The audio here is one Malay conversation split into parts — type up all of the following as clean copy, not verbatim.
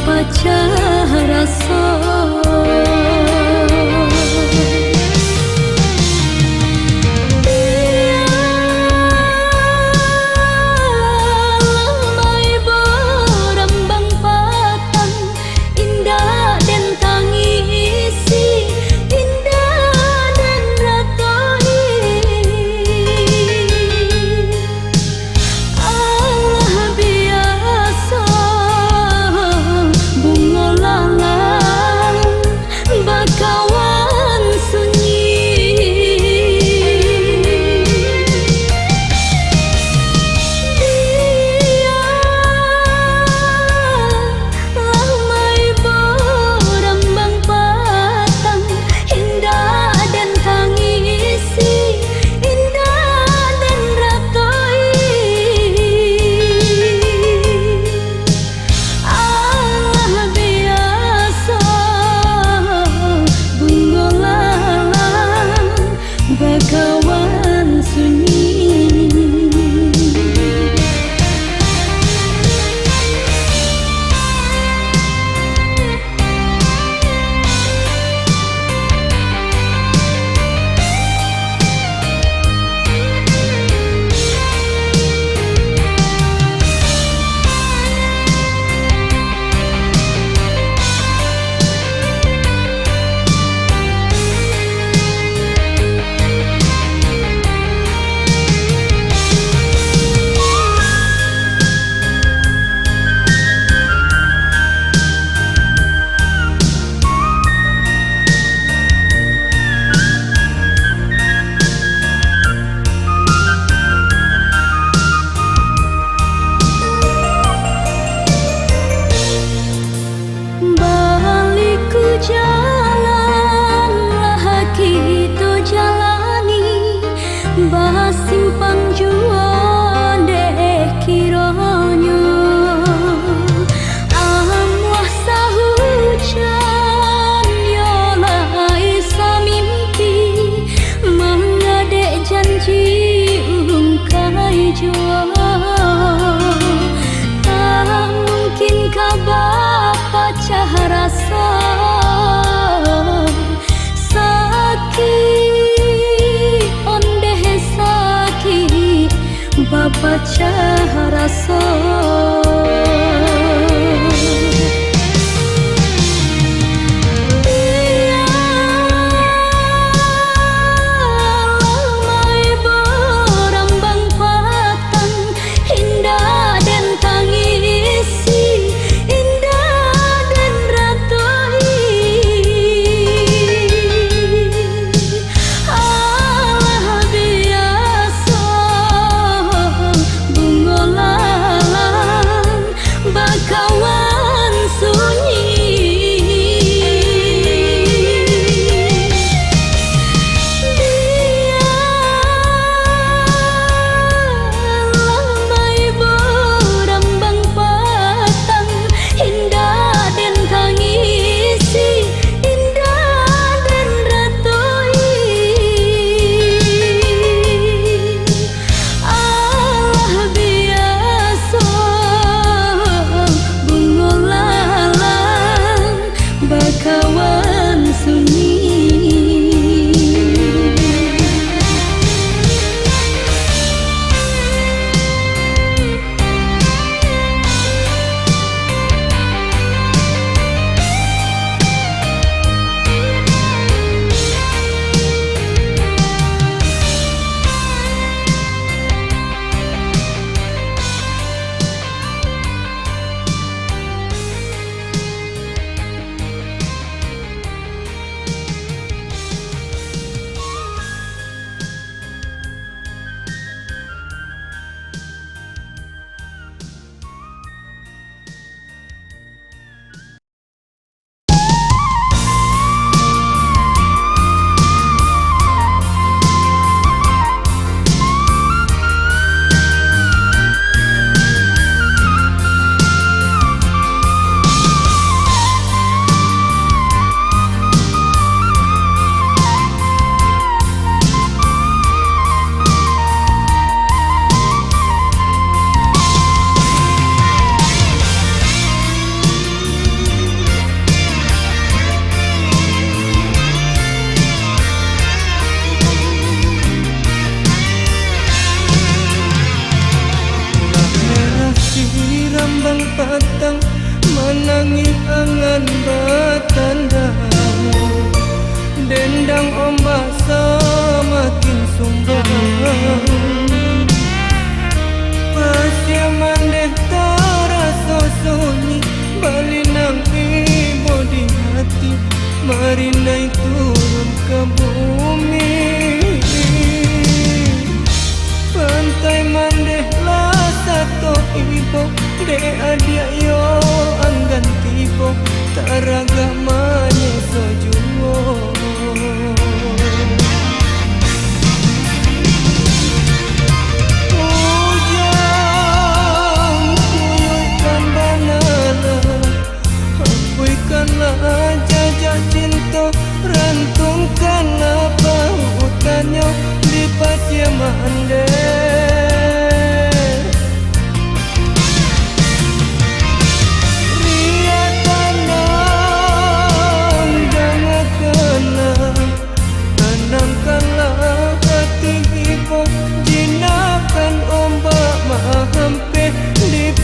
pecah rasa. Simpang juan deh kironyo amuah sahujan yola isa mimpi mengadek janji ungkai jua tak mungkin kabar pecah rasa sakit pecah rasa. La Dendang ombak semakin sumbang, pasya mandeh terasa sunyi, balinang ibu di hati, mari naik turun ke bumi. Pantai mandeh lah satu ibu, de adia yo anggan tibo, taragamanya sojuwo. Hujan kuyukan banana, akuikanlah jajak cinta, rantungkanlah pautannya di pasya mandeh.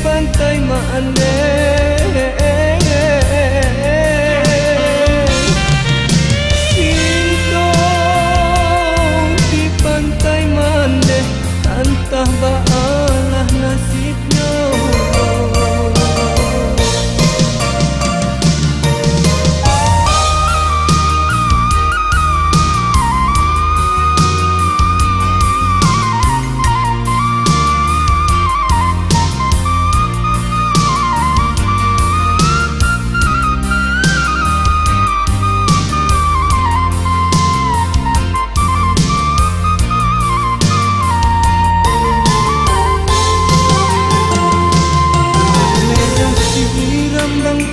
Pantai mandeh, cinta di pantai mandeh, entah baalah nasibnya.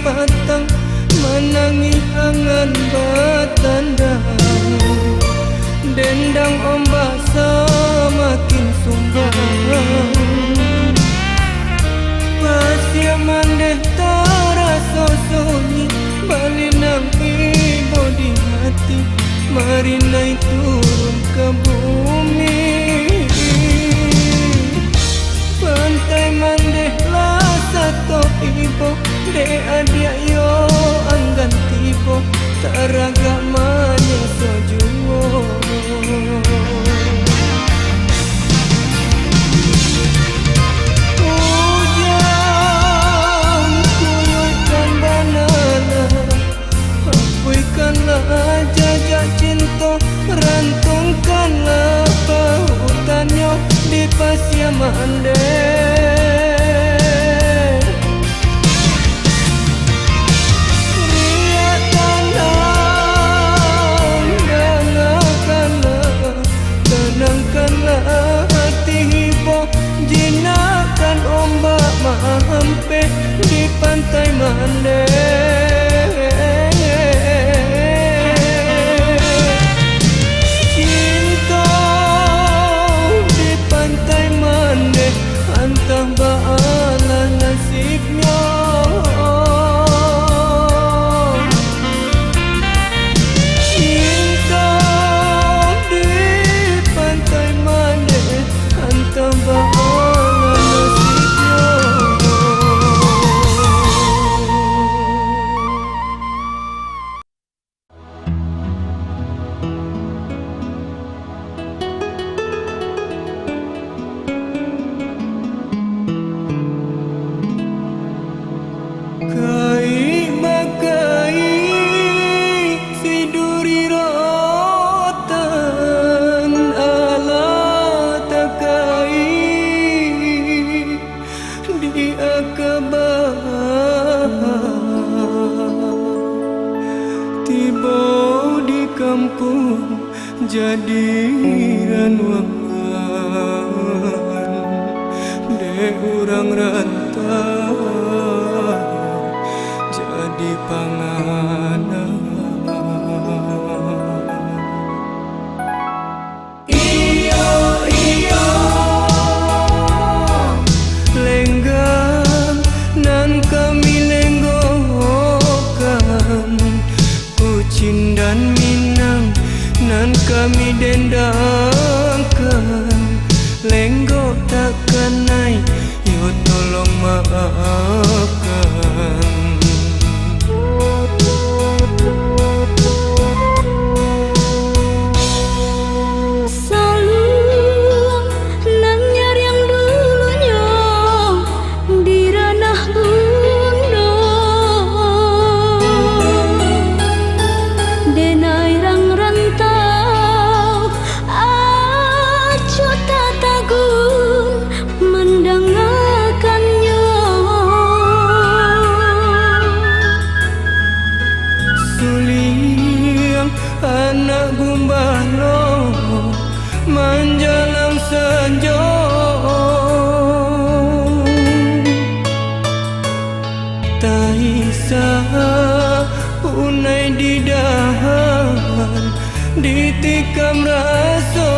Patang menangi angan batandang, dendang ombak semakin sumbang, pasya mandeh terasa sunyi, balinang ibu di hati, mari naik turun ke bumi. Pantai mandeh lah satu ibu, de adia yo anggan tibo, taragamanya sojuwo. Hujan kuyukan banana, akuikanlah jajak cinta, rantungkanlah pautannya di pasya mandeh. Tenangkanlah hati hibo, jinakan ombak mahampe di pantai mandeh. Cinta di pantai mandeh, entah baalah nasibnya. Jadiran wangan de urang rantau, jadi panganan. Iyo iyo lenggang nan kami lenggokan, Ucin dan Minang nan kami dendangkan, lenggok takkan naik, yo tolong maafkan. Isa punai di dahan ditikam rasa